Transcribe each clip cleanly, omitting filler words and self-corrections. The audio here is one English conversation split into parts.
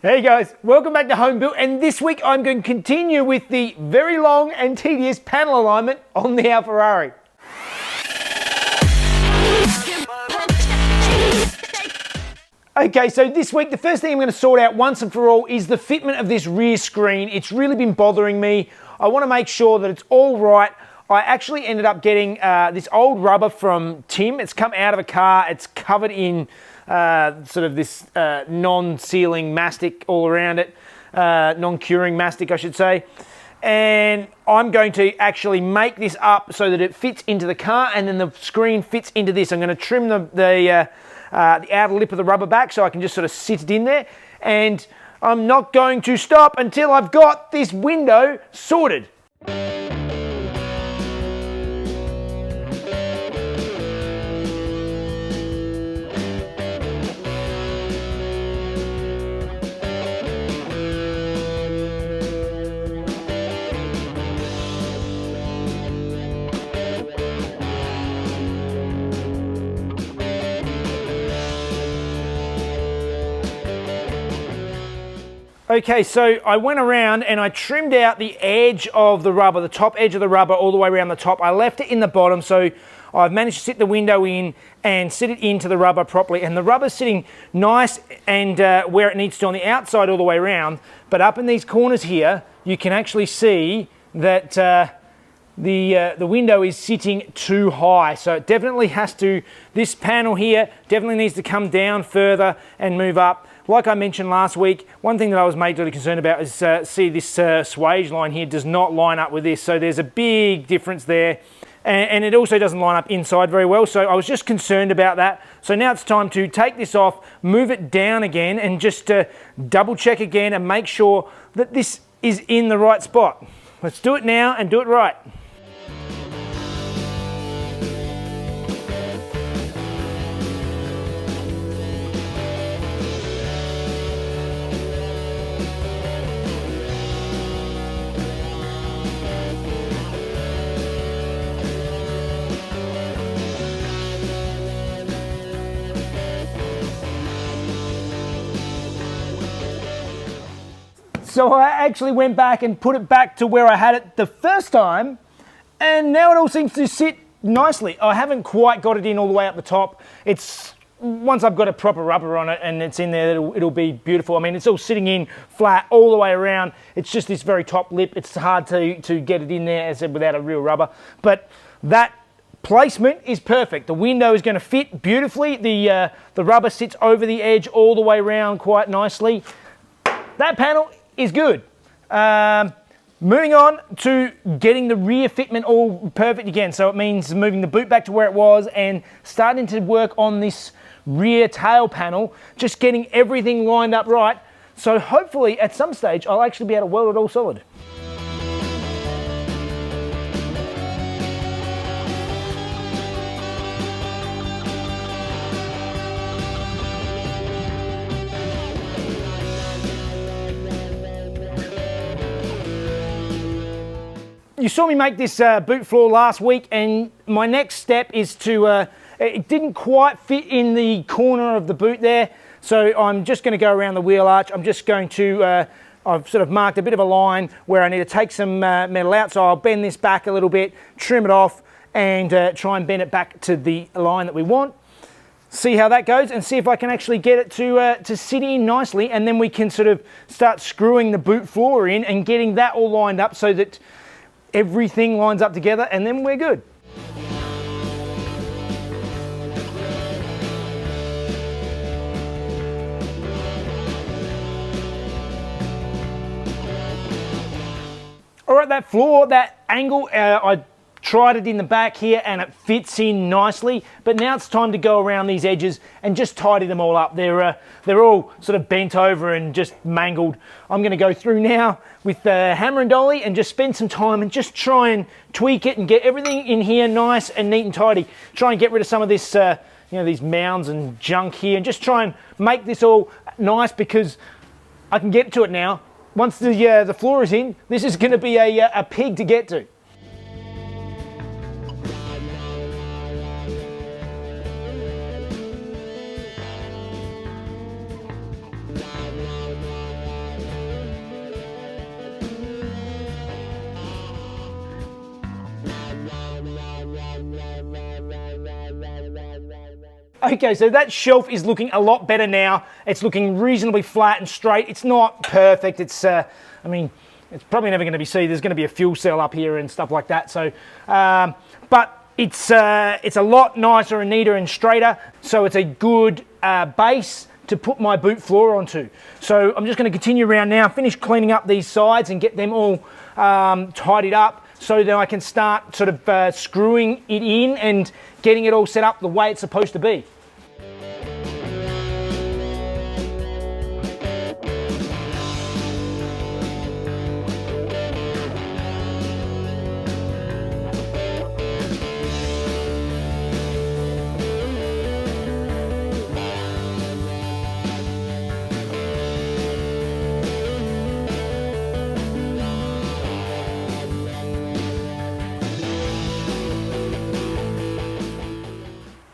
Hey guys, welcome back to Home Built, and this week I'm going to continue with the very long and tedious panel alignment on the Alfa-Rari. Okay, so this week the first thing I'm going to sort out once and for all is the fitment of this rear screen. It's really been bothering me. I want to make sure that it's all right. I actually ended up getting this old rubber from Tim. It's come out of a car. It's covered in sort of this non-sealing mastic all around it, non-curing mastic I should say. And I'm going to actually make this up so that it fits into the car, and then the screen fits into this. I'm going to trim the outer lip of the rubber back so I can just sort of sit it in there. And I'm not going to stop until I've got this window sorted. Okay, so I went around and I trimmed out the edge of the rubber, the top edge of the rubber all the way around the top. I left it in the bottom, so I've managed to sit the window in and sit it into the rubber properly. And the rubber's sitting nice and where it needs to on the outside all the way around. But up in these corners here, you can actually see that the window is sitting too high. So it definitely has to, this panel here definitely needs to come down further and move up. Like I mentioned last week, one thing that I was majorly concerned about is see this swage line here does not line up with this. So there's a big difference there. And it also doesn't line up inside very well. So I was just concerned about that. So now it's time to take this off, move it down again, and just double check again and make sure that this is in the right spot. Let's do it now and do it right. So I actually went back and put it back to where I had it the first time, and now it all seems to sit nicely. I haven't quite got it in all the way up the top. It's once I've got a proper rubber on it and it's in there, it'll be beautiful. I mean, it's all sitting in flat all the way around. It's just this very top lip. It's hard to get it in there, as I said, without a real rubber. But that placement is perfect. The window is going to fit beautifully. The rubber sits over the edge all the way around quite nicely. That panel is good. Moving on to getting the rear fitment all perfect again. So it means moving the boot back to where it was and starting to work on this rear tail panel, just getting everything lined up right. So hopefully at some stage I'll actually be able to weld it all solid. You saw me make this boot floor last week, and my next step is to, it didn't quite fit in the corner of the boot there, so I'm just going to go around the wheel arch. I'm just going to, I've sort of marked a bit of a line where I need to take some metal out, so I'll bend this back a little bit, trim it off, and try and bend it back to the line that we want. See how that goes and see if I can actually get it to sit in nicely, and then we can sort of start screwing the boot floor in and getting that all lined up so that everything lines up together, and then we're good. All right, that floor, that angle, I tried it in the back here and it fits in nicely, but now it's time to go around these edges and just tidy them all up. They're all sort of bent over and just mangled. I'm going to go through now with the hammer and dolly and just spend some time and just try and tweak it and get everything in here nice and neat and tidy. Try and get rid of some of this, these mounds and junk here, and just try and make this all nice, because I can get to it now. Once the floor is in, this is going to be a pig to get to. Okay, so that shelf is looking a lot better now. It's looking reasonably flat and straight. It's not perfect. It's, I mean, it's probably never going to be seen. There's going to be a fuel cell up here and stuff like that. So, but it's a lot nicer and neater and straighter. So it's a good base to put my boot floor onto. So I'm just going to continue around now, finish cleaning up these sides and get them all tidied up, so that I can start sort of screwing it in and getting it all set up the way it's supposed to be.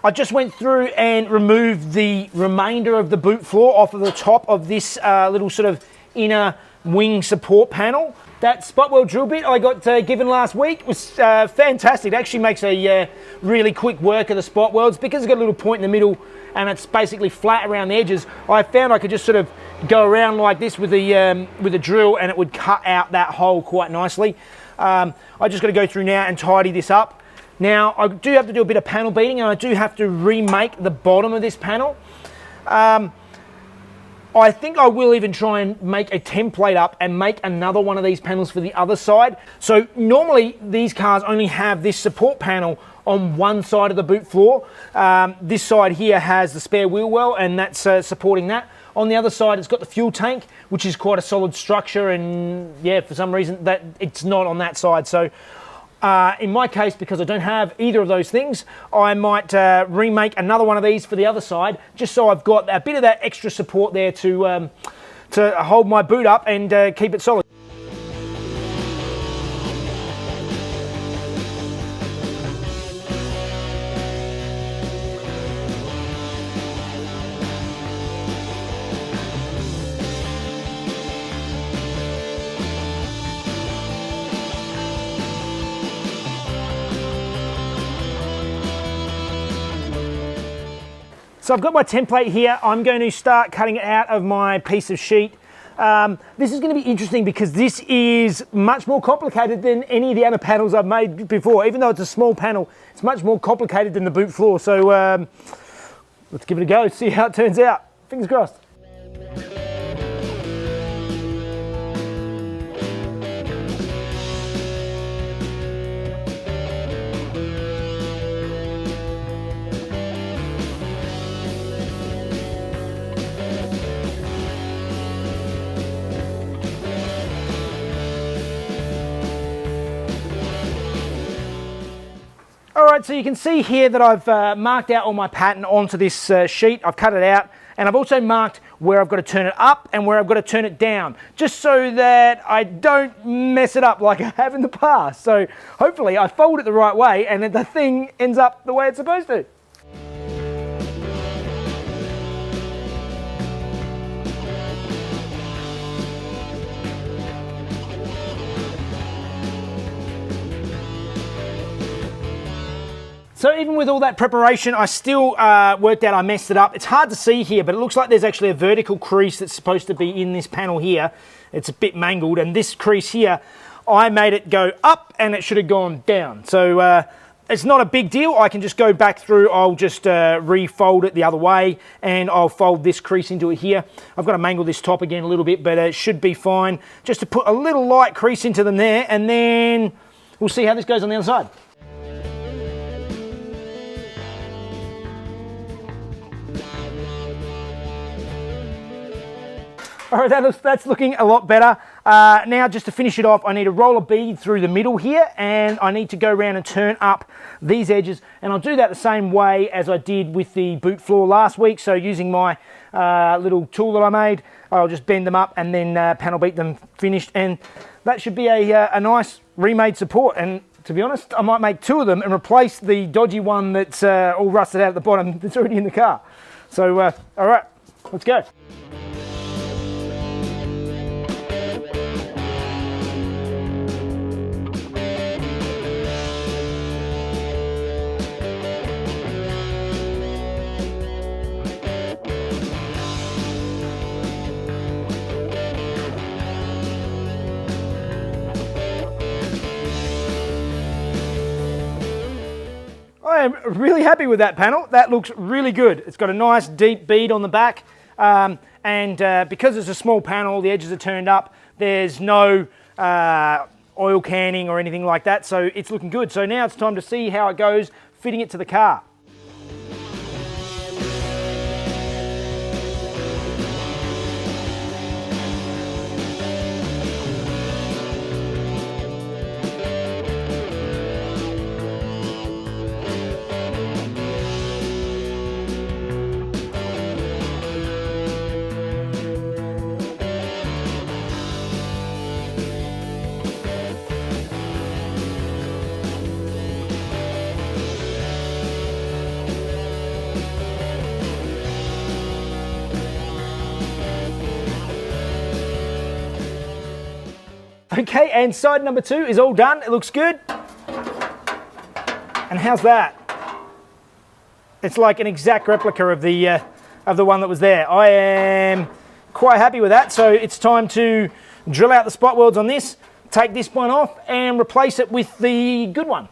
I just went through and removed the remainder of the boot floor off of the top of this little sort of inner wing support panel. That spot weld drill bit I got given last week was fantastic. It actually makes a really quick work of the spot welds because it's got a little point in the middle and it's basically flat around the edges. I found I could just sort of go around like this with the drill and it would cut out that hole quite nicely. I just got to go through now and tidy this up. Now, I do have to do a bit of panel beating and I do have to remake the bottom of this panel. I think I will even try and make a template up and make another one of these panels for the other side. So normally these cars only have this support panel on one side of the boot floor. This side here has the spare wheel well and that's supporting that. On the other side, it's got the fuel tank, which is quite a solid structure, and yeah, for some reason that it's not on that side. So in my case, because I don't have either of those things, I might remake another one of these for the other side, just so I've got a bit of that extra support there to hold my boot up and keep it solid. So I've got my template here. I'm going to start cutting it out of my piece of sheet. This is going to be interesting because this is much more complicated than any of the other panels I've made before. Even though it's a small panel, it's much more complicated than the boot floor. So let's give it a go, see how it turns out. Fingers crossed. All right, so you can see here that I've marked out all my pattern onto this sheet. I've cut it out, and I've also marked where I've got to turn it up and where I've got to turn it down, just so that I don't mess it up like I have in the past. So hopefully I fold it the right way and then the thing ends up the way it's supposed to. So even with all that preparation, I still worked out I messed it up. It's hard to see here, but it looks like there's actually a vertical crease that's supposed to be in this panel here. It's a bit mangled, and this crease here, I made it go up and it should have gone down. So it's not a big deal. I can just go back through. I'll just refold it the other way and I'll fold this crease into it here. I've got to mangle this top again a little bit, but it should be fine. Just to put a little light crease into them there, and then we'll see how this goes on the other side. All right, that's looking a lot better. Now, just to finish it off, I need to roll a bead through the middle here, and I need to go around and turn up these edges, and I'll do that the same way as I did with the boot floor last week. So using my little tool that I made, I'll just bend them up and then panel beat them finished, and that should be a nice remade support. And to be honest, I might make two of them and replace the dodgy one that's all rusted out at the bottom that's already in the car. So, all right, let's go. am really happy with that panel. That looks really good. It's got a nice deep bead on the back, and because it's a small panel, the edges are turned up. There's no oil canning or anything like that, so it's looking good. So now it's time to see how it goes fitting it to the car. Okay, and side number 2 is all done. It looks good. And how's that? It's like an exact replica of the one that was there. I am quite happy with that. So it's time to drill out the spot welds on this, take this one off, and replace it with the good one.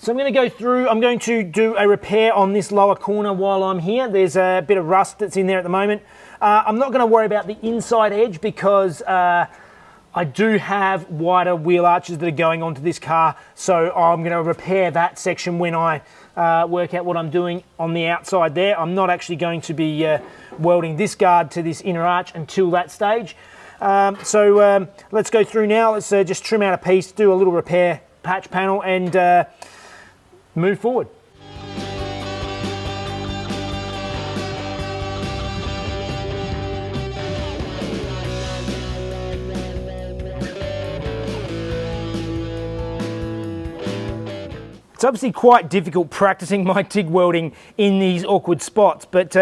So I'm going to go through, I'm going to do a repair on this lower corner while I'm here. There's a bit of rust that's in there at the moment. I'm not going to worry about the inside edge because I do have wider wheel arches that are going onto this car. So I'm going to repair that section when I work out what I'm doing on the outside there. I'm not actually going to be welding this guard to this inner arch until that stage. So let's go through now. Let's just trim out a piece, do a little repair patch panel, and move forward. It's obviously quite difficult practicing my TIG welding in these awkward spots, but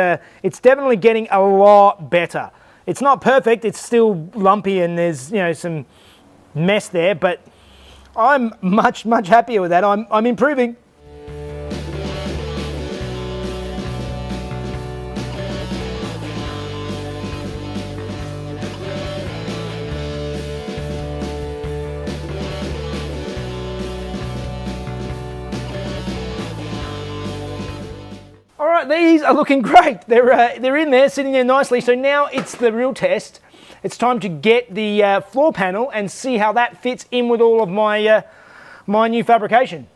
it's definitely getting a lot better. It's not perfect, it's still lumpy and there's, you know, some mess there, but I'm much happier with that. I'm improving. All right, these are looking great. They're in there, sitting there nicely. So now it's the real test. It's time to get the floor panel and see how that fits in with all of my my new fabrication.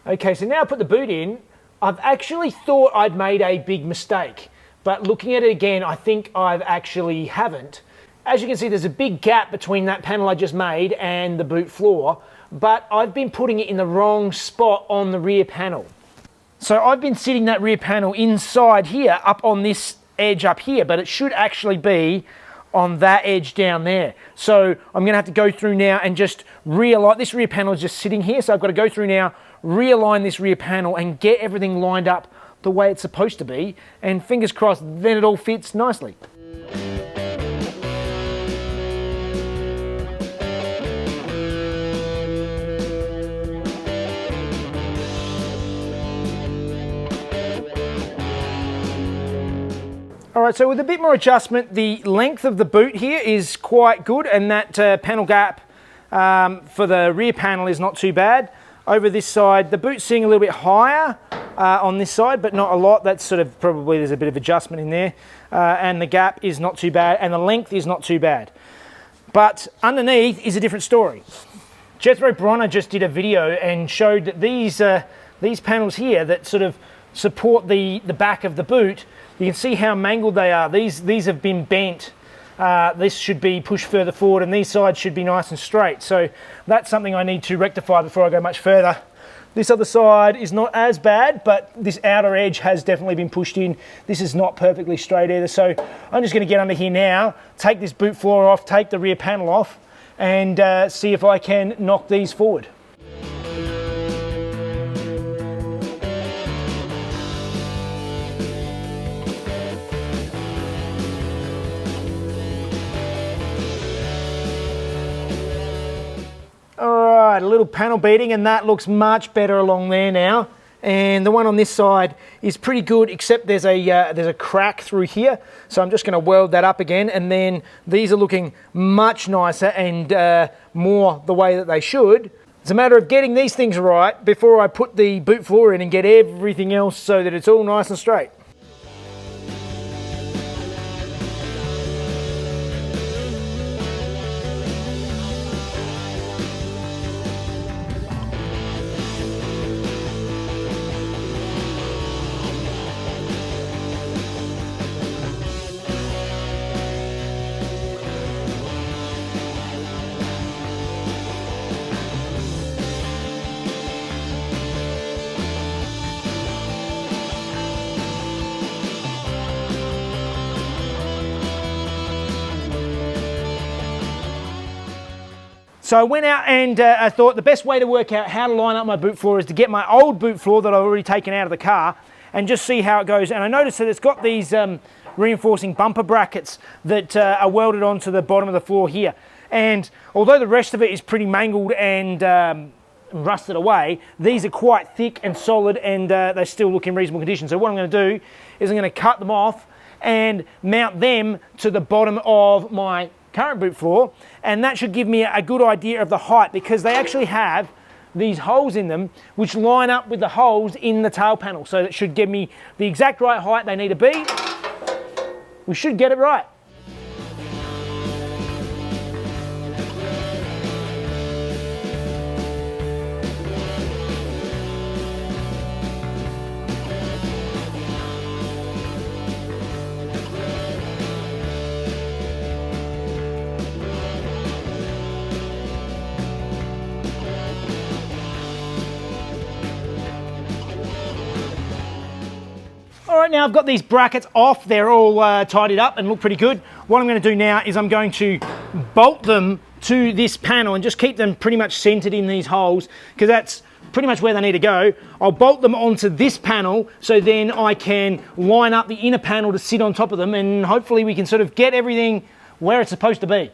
Okay, so now I put the boot in. I've actually thought I'd made a big mistake, but looking at it again, I think I've actually haven't. As you can see, there's a big gap between that panel I just made and the boot floor, but I've been putting it in the wrong spot on the rear panel. So I've been sitting that rear panel inside here, up on this edge up here, but it should actually be on that edge down there. So I'm gonna have to go through now and just realign. This rear panel is just sitting here, so I've got to go through now, realign this rear panel and get everything lined up the way it's supposed to be, and fingers crossed then it all fits nicely. All right, so with a bit more adjustment, the length of the boot here is quite good, and that panel gap for the rear panel is not too bad. Over this side, the boot's sitting a little bit higher on this side, but not a lot. That's sort of probably, there's a bit of adjustment in there. And the gap is not too bad, and the length is not too bad. But underneath is a different story. Jethro Bronner just did a video and showed that these panels here that sort of support the back of the boot, you can see how mangled they are. These have been bent. This should be pushed further forward, and these sides should be nice and straight. So that's something I need to rectify before I go much further. This other side is not as bad, but this outer edge has definitely been pushed in. This is not perfectly straight either. So I'm just going to get under here now, take this boot floor off, take the rear panel off, and see if I can knock these forward. Alright, a little panel beating, and that looks much better along there now. And the one on this side is pretty good, except there's a crack through here. So I'm just going to weld that up again, and then these are looking much nicer and more the way that they should. It's a matter of getting these things right before I put the boot floor in and get everything else so that it's all nice and straight. So I went out and I thought the best way to work out how to line up my boot floor is to get my old boot floor that I've already taken out of the car and just see how it goes. And I noticed that it's got these reinforcing bumper brackets that are welded onto the bottom of the floor here. And although the rest of it is pretty mangled and rusted away, these are quite thick and solid, and they still look in reasonable condition. So what I'm going to do is I'm going to cut them off and mount them to the bottom of my current boot floor, and that should give me a good idea of the height, because they actually have these holes in them which line up with the holes in the tail panel. So that should give me the exact right height they need to be. We should get it right. All right, now I've got these brackets off. They're all tidied up and look pretty good. What I'm going to do now is I'm going to bolt them to this panel and just keep them pretty much centered in these holes, because that's pretty much where they need to go. I'll bolt them onto this panel so then I can line up the inner panel to sit on top of them, and hopefully we can sort of get everything where it's supposed to be.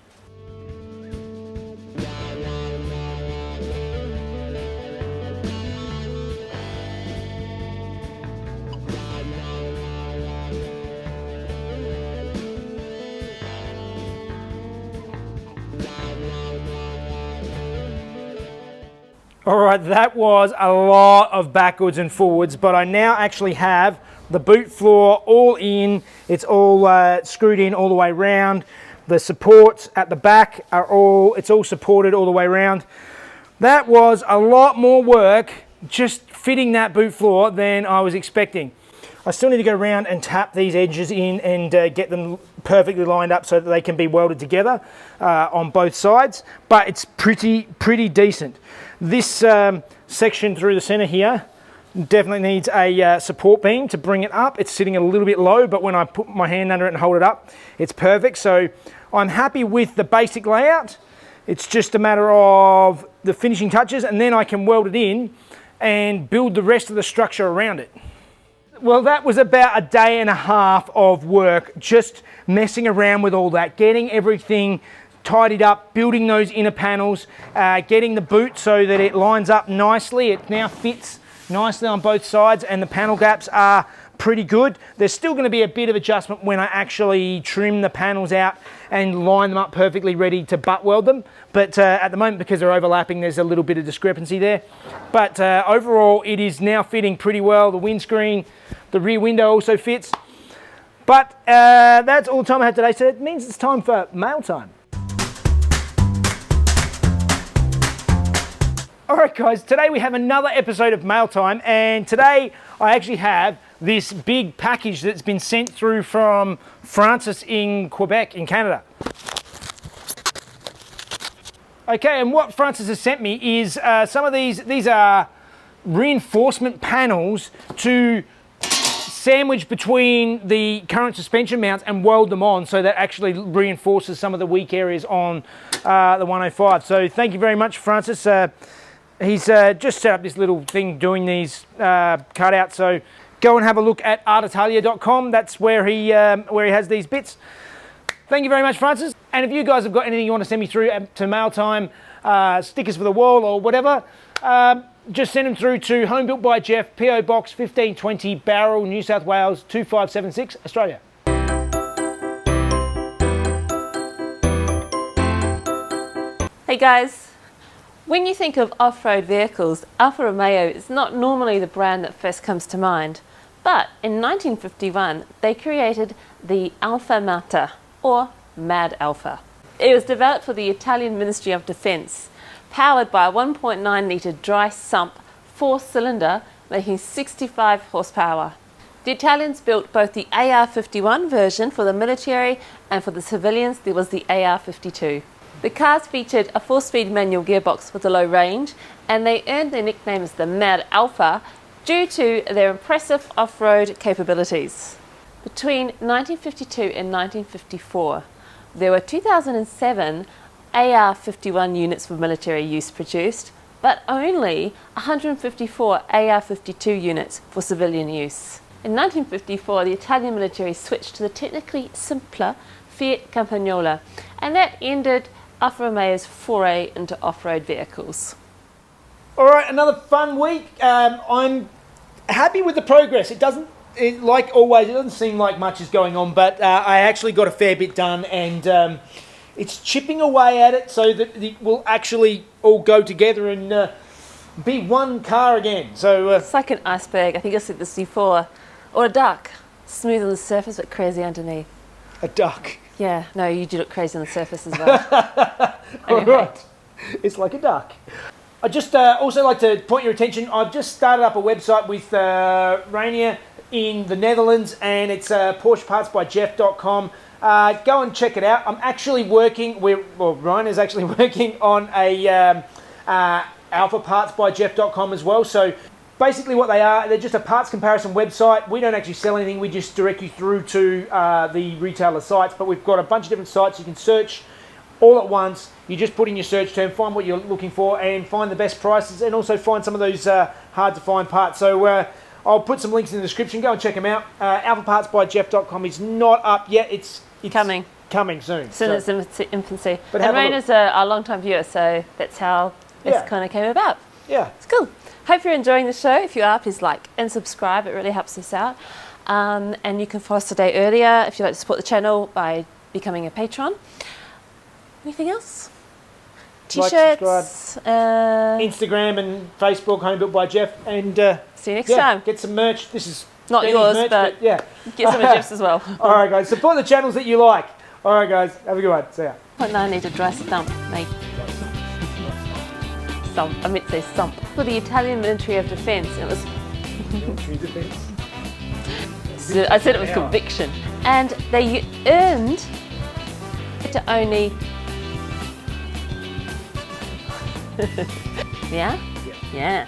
All right, that was a lot of backwards and forwards, but I now actually have the boot floor all in. It's all screwed in all the way around. The supports at the back are it's all supported all the way around. That was a lot more work just fitting that boot floor than I was expecting. I still need to go around and tap these edges in and get them perfectly lined up so that they can be welded together on both sides, but it's pretty decent. This section through the center here definitely needs a support beam to bring it up. It's sitting a little bit low, but when I put my hand under it and hold it up, it's perfect. So I'm happy with the basic layout. It's just a matter of the finishing touches, and then I can weld it in and build the rest of the structure around it. Well, that was about a day and a half of work, just messing around with all that, getting everything tidied up, building those inner panels, getting the boot so that it lines up nicely. It now fits nicely on both sides, and the panel gaps are pretty good. There's still going to be a bit of adjustment when I actually trim the panels out and line them up perfectly ready to butt weld them. But at the moment, because they're overlapping, there's a little bit of discrepancy there. But overall, it is now fitting pretty well. The windscreen, the rear window also fits. But that's all the time I have today, so it means it's time for mail time. All right, guys, today we have another episode of Mail Time, and today I actually have this big package that's been sent through from Francis in Quebec, in Canada. Okay, and what Francis has sent me is some of these are reinforcement panels to sandwiched between the current suspension mounts and weld them on, so that actually reinforces some of the weak areas on the 105. So thank you very much, Francis. He's just set up this little thing doing these cutouts. So go and have a look at artitalia.com. That's where he has these bits. Thank you very much, Francis. And if you guys have got anything you want to send me through to mail time, stickers for the wall or whatever, just send them through to Home Built by Jeff, PO Box 1520, Bowral, New South Wales 2576, Australia. Hey guys, when you think of off-road vehicles, Alfa Romeo is not normally the brand that first comes to mind. But in 1951, they created the Alfa Mata, or Mad Alfa. It was developed for the Italian Ministry of Defence, powered by a 1.9 litre dry sump 4-cylinder, making 65 horsepower. The Italians built both the AR-51 version for the military, and for the civilians there was the AR-52. The cars featured a 4-speed manual gearbox with a low range, and they earned their nickname as the Mad Alfa due to their impressive off-road capabilities. Between 1952 and 1954, there were 2,007 AR-51 units for military use produced, but only 154 AR-52 units for civilian use. In 1954, the Italian military switched to the technically simpler Fiat Campagnola, and that ended Alfa Romeo's foray into off-road vehicles. All right, another fun week. I'm happy with the progress. Like always, it doesn't seem like much is going on, but I actually got a fair bit done, and it's chipping away at it so that it will actually all go together and be one car again. So it's like an iceberg. I think I said this before, or a duck, smooth on the surface but crazy underneath. A duck. Yeah, no, you do look crazy on the surface as well. All right, it's like a duck. I just also like to point your attention. I've just started up a website with Rainier in the Netherlands, and it's PorschePartsByJeff.com. Go and check it out. I'm actually Ryan is actually working on a AlphaPartsByJeff.com as well. So basically what they are, they're just a parts comparison website. We don't actually sell anything. We just direct you through to the retailer sites, but we've got a bunch of different sites you can search all at once. You just put in your search term, find what you're looking for, and find the best prices, and also find some of those hard to find parts. So I'll put some links in the description. Go and check them out. AlphaPartsByJeff.com is not up yet. It's coming soon. Soon as infancy. But and Rainer's a long-time viewer, so that's how this kind of came about. Yeah. It's cool. Hope you're enjoying the show. If you are, please like and subscribe. It really helps us out. And you can follow us a day earlier if you'd like to support the channel by becoming a patron. Anything else? T-shirts, Instagram and Facebook, Home Built by Jeff, and see you next time. Get some merch. This is not Benny's yours, merch, but yeah, get some of Jeff's as well. All right, guys, support the channels that you like. All right, guys, have a good one. See ya. 0.9 litre dry sump, mate. Sump. I meant to say sump. For the Italian Ministry of Defence, it was. I said it with conviction, and they earned to only. Yeah? Yeah.